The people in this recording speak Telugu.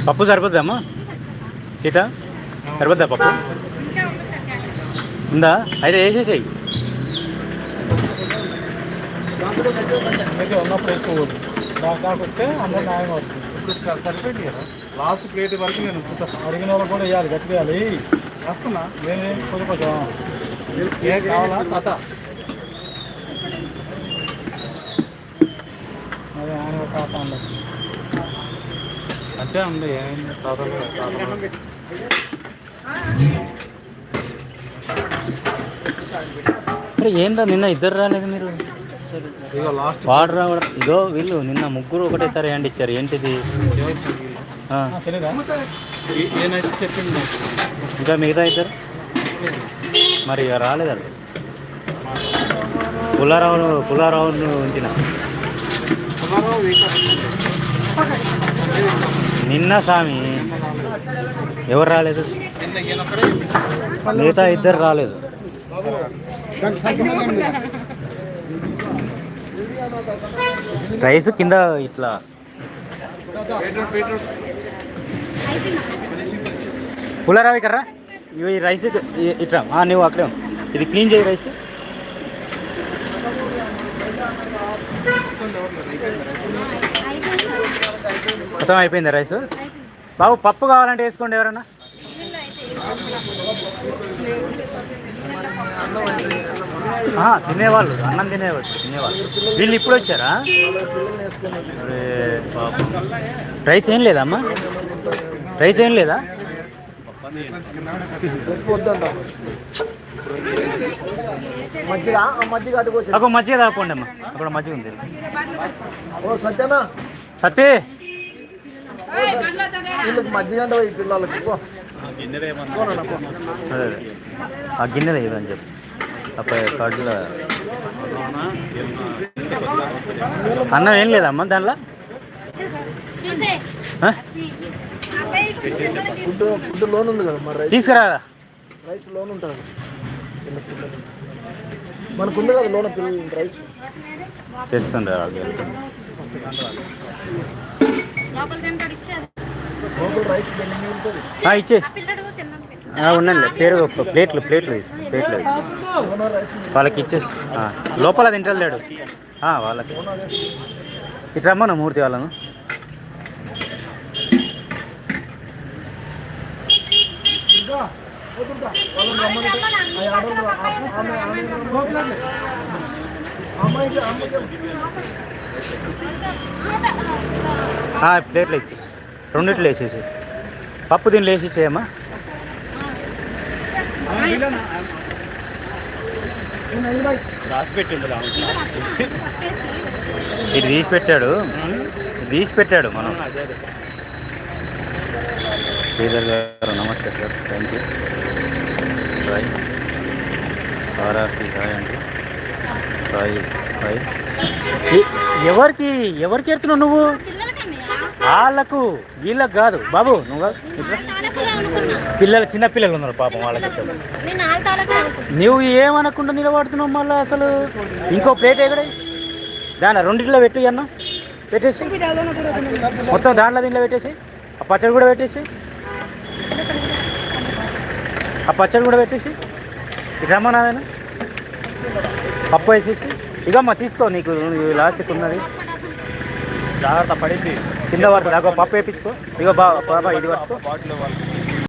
పప్పు సరిపోద్దామా సీత? సరిపోద్దా పప్పు? ఉందా? అయితే వేసేసాయి ఉన్నప్పుడు ఎక్కువ కాకపోతే అందరూ న్యాయం అవుతుంది. ఇప్పుడు సరిపోయింది కదా లాస్ట్ ప్లేట్ వరకు నేను అడిగిన వాళ్ళు కూడా వేయాలి, గట్టి వేయాలి. వస్తున్నా నేనేం కొంచెం ఏం కావాలా కథ అదే ఆయన ఒక కథ ఉండదు అంటే ఉంది. ఏమైంది అరే ఏందా నిన్న ఇద్దరు రాలేదు మీరు? ఇగో లాస్ట్ వాడు రావడం. ఇదో వీళ్ళు నిన్న ముగ్గురు ఒకటేసారి హ్యాండ్ ఇచ్చారు. ఏంటిది? నేనైతే చెప్పింది ఇంకా మిగతా ఇద్దరు మరి రాలేదు. అది పుల్లారావును ఉంచిన నిన్న స్వామి ఎవరు రాలేదు, మిగతా ఇద్దరు రాలేదు. రైస్ కింద ఇట్లా పుల్లారావు కర్రా ఇవి రైస్ ఇట్లా నువ్వు అక్కడే ఇది క్లీన్ చేయి. రైస్ మొత్తం అయిపోయిందా రైస్? బాబు పప్పు కావాలంటే వేసుకోండి ఎవరన్నా. తినేవాళ్ళు అన్నం తినేవాళ్ళు. వీళ్ళు ఇప్పుడు వచ్చారా? రైస్ ఏం లేదమ్మా? రైస్ ఏం లేదా? అక్కడ మజ్జిగ తాగండి అమ్మా, అక్కడ మజ్జిగ ఉంది. సత్తే మజ్జిగ పిల్లలకి అదే ఆ గిన్నెలు ఇదని చెప్పి అప్పుడు కడుల అన్నం ఏం లేదమ్మా దాంట్లో? ఫుడ్ లోన్ ఉంది కదా మరి, తీసుకురాదా? రైస్ లోన్ ఉంటుంది మనకుంది కదా లోన్ పిల్లలు రైస్ చేస్తుండే. ఇచ్చే ఉండండి. ప్లేట్లు వాళ్ళకి ఇచ్చేసి లోపల తింటలేడు వాళ్ళకి. ఇట్లా రమ్మను మూర్తి వాళ్ళను. ప్లేట్లు ఇచ్చేసి రెండిట్లు వేసేసి పప్పు దీనిలో వేసి ఇచ్చేయమ్మా. ఇది తీసి పెట్టాడు మనం. శ్రీధర్ గారు నమస్తే sir, thank you. Roy RRP Roy అండి. రాయ్ ఎవరికి ఎడుతున్నావు నువ్వు? వాళ్ళకు వీళ్ళకు కాదు బాబు. నువ్వు చిన్న పిల్లలు ఉన్నారు పాపం, వాళ్ళకి నువ్వు ఏమనకుండా నిలబడుతున్నావు మళ్ళీ. అసలు ఇంకో ప్లేట్ ఎక్కడ దాని రెండిట్లో పెట్టు అన్న, పెట్టేసి మొత్తం దాంట్లో దీంట్లో పెట్టేసి ఆ పచ్చడి కూడా పెట్టేసి ఇటు రమ్మన్నాను. పప్పు వేసేసి ఇకమ్మా తీసుకో, నీకు లాస్ట్కి ఉన్నది. జాగ్రత్త పడింది కింద పడుతుంది. అగో పప్పు వేయించుకో. ఇగో బాబా ఇది పట్టుకో.